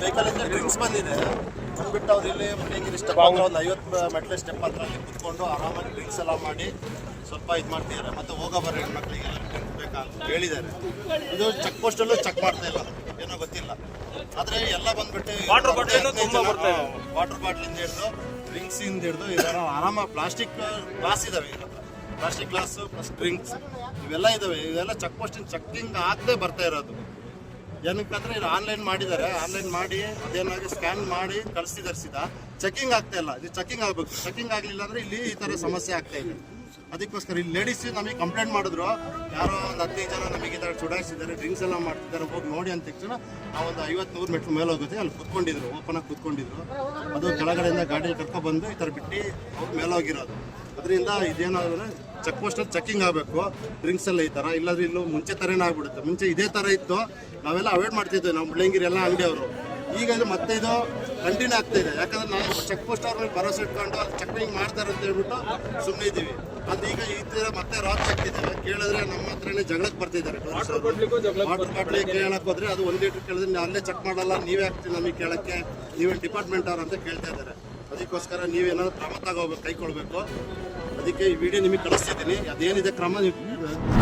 ವೆಹಿಕಲಿಂದ drinks ಬಂದಿದೆ ಬಂದ್ಬಿಟ್ಟು ಅವ್ರು ಇಲ್ಲಿ ಮುಳ್ಳಯ್ಯನಗಿರಿ ಸ್ಟೆಪ್ ಹತ್ರ ಒಂದು 50 ಮೆಟ್ಲೆ ಸ್ಟೆಪ್ ಹತ್ರ ಅಲ್ಲಿ ಕುತ್ಕೊಂಡು ಆರಾಮಾಗಿ ಡ್ರಿಂಕ್ಸ್ ಎಲ್ಲ ಮಾಡಿ ಸ್ವಲ್ಪ ಇದು ಮಾಡ್ತಿದ್ದಾರೆ. ಮತ್ತು ಹೋಗೋ ಬರೋ ಹೆಣ್ಮಕ್ಳಿಗೆಲ್ಲ ಡ್ರಿಂಕ್ಸ್ ಬೇಕಂತ ಹೇಳಿದ್ದಾರೆ. ಇದು ಚೆಕ್ ಪೋಸ್ಟಲ್ಲೂ ಚೆಕ್ ಮಾಡ್ತಾ ಇಲ್ಲ, ಏನೋ ಗೊತ್ತಿಲ್ಲ. ಆದರೆ ಎಲ್ಲ ಬಂದ್ಬಿಟ್ಟು ವಾಟರ್ ಬಾಟ್ಲಿಂದ ಹಿಡಿದು ಡ್ರಿಂಕ್ಸಿಂದ ಹಿಡಿದು ಇದರ ಆರಾಮಾಗಿ ಪ್ಲಾಸ್ಟಿಕ್ ಗ್ಲಾಸ್ ಇದ್ದಾವೆ, ಪ್ಲಾಸ್ಟಿಕ್ ಗ್ಲಾಸು ಪ್ಲಸ್ ಡ್ರಿಂಕ್ಸ್ ಇವೆಲ್ಲ ಇದ್ದಾವೆ. ಇವೆಲ್ಲ ಚೆಕ್ ಪೋಸ್ಟಿನ ಚೆಕ್ಕಿಂಗ್ ಆಗದೆ ಬರ್ತಾ ಇರೋದು. ಏನಕ್ಕಂದ್ರೆ ಇದು ಆನ್ಲೈನ್ ಮಾಡಿದ್ದಾರೆ, ಆನ್ಲೈನ್ ಮಾಡಿ ಅದೇನಾಗಿ ಸ್ಕ್ಯಾನ್ ಮಾಡಿ ಕಳಿಸ್ತಿದ್ದಾರೆ ಸೀದಾ. ಚೆಕಿಂಗ್ ಆಗ್ತಾ ಇಲ್ಲ, ಇದು ಚೆಕಿಂಗ್ ಆಗಬೇಕು. ಚೆಕಿಂಗ್ ಆಗಲಿಲ್ಲ ಅಂದರೆ ಇಲ್ಲಿ ಈ ಥರ ಸಮಸ್ಯೆ ಆಗ್ತಾ ಇದೆ. ಅದಕ್ಕೋಸ್ಕರ ಇಲ್ಲಿ ಲೇಡೀಸ್ ನಮಗೆ ಕಂಪ್ಲೇಂಟ್ ಮಾಡಿದ್ರು, ಯಾರೋ ಒಂದು 15 ಜನ ನಮಗೆ ಈ ಥರ ಚುಡಾಯಿಸಿದ್ದಾರೆ, ಡ್ರಿಂಕ್ಸ್ ಎಲ್ಲ ಮಾಡ್ತಿದ್ದಾರೆ, ಹೋಗಿ ನೋಡಿ ಅಂತ ತಕ್ಷಣ ನಾವು ಒಂದು 50-100 ಮೆಟ್ಲು ಮೇಲೆ ಹೋಗುತ್ತೆ, ಅಲ್ಲಿ ಕುತ್ಕೊಂಡಿದ್ರು, ಓಪನಾಗಿ ಕುತ್ಕೊಂಡಿದ್ರು. ಅದು ಕೆಳಗಡೆಯಿಂದ ಗಾಡಿಯಲ್ಲಿ ಕರ್ಕೊಬಂದು ಈ ಥರ ಬಿಟ್ಟು ಅವ್ರು ಮೇಲೆ ಹೋಗಿರೋದು. ಅದರಿಂದ ಇದೇನಾದ್ರೆ ಚೆಕ್ ಪೋಸ್ಟಲ್ಲಿ ಚೆಕಿಂಗ್ ಆಗಬೇಕು. ಡ್ರಿಂಕ್ಸ್ ಎಲ್ಲ ಈ ಥರ ಇಲ್ಲಾಂದ್ರೆ ಇಲ್ಲೂ ಮುಂಚೆ ಥರನೇ ಆಗ್ಬಿಡುತ್ತೆ. ಮುಂಚೆ ಇದೇ ಥರ ಇತ್ತು, ನಾವೆಲ್ಲ ಅವಾಯ್ಡ್ ಮಾಡ್ತಿದ್ವಿ ನಾವು ಮುಳ್ಳಯ್ಯನಗಿರಿ ಎಲ್ಲ ಅಂಗಡಿಯವರು. ಈಗ ಇದು ಮತ್ತೆ ಇದು ಕಂಟಿನ್ಯೂ ಆಗ್ತಾ ಇದೆ. ಯಾಕಂದ್ರೆ ನಾವು ಚೆಕ್ ಪೋಸ್ಟ್ ಅವ್ರ ಮೇಲೆ ಭರೋಸೆ ಇಟ್ಕೊಂಡು ಅಲ್ಲಿ ಚೆಕಿಂಗ್ ಮಾಡ್ತಾರೆ ಅಂತ ಹೇಳ್ಬಿಟ್ಟು ಸುಮ್ಮನೆ ಇದ್ದೀವಿ. ಅದು ಈಗ ಈ ಥರ ಮತ್ತೆ ರಾತ್ರಿ ಆಗ್ತಿದ್ದೇವೆ. ಕೇಳಿದ್ರೆ ನಮ್ಮ ಹತ್ರನೇ ಜಗಳಕ್ಕೆ ಬರ್ತಿದ್ದಾರೆ. ವಾಟರ್ ಬಾಟ್ಲಿಗೆ ಕೇಳಕ್ಕೆ ಹೋದ್ರೆ ಅದು 1 ಲೀಟ್ರ್ ಕೇಳಿದ್ರೆ ಅಲ್ಲೇ ಚೆಕ್ ಮಾಡಲ್ಲ, ನೀವೇ ಆಗ್ತೀವಿ ನಮಗೆ ಕೇಳಕ್ಕೆ, ನೀವೇ ಡಿಪಾರ್ಟ್ಮೆಂಟ್ ಅವ್ರು ಅಂತ ಕೇಳ್ತಾ ಇದ್ದಾರೆ. ಅದಕ್ಕೋಸ್ಕರ ನೀವೇನಾದ್ರು ಕ್ರಮ ತಗೋಬೇಕು, ಕೈಗೊಳ್ಬೇಕು. ಅದಕ್ಕೆ ಈ ವಿಡಿಯೋ ನಿಮಗೆ ಕಳಿಸ್ತಿದ್ದೀನಿ. ಅದೇನಿದೆ ಕ್ರಮ ನೀವು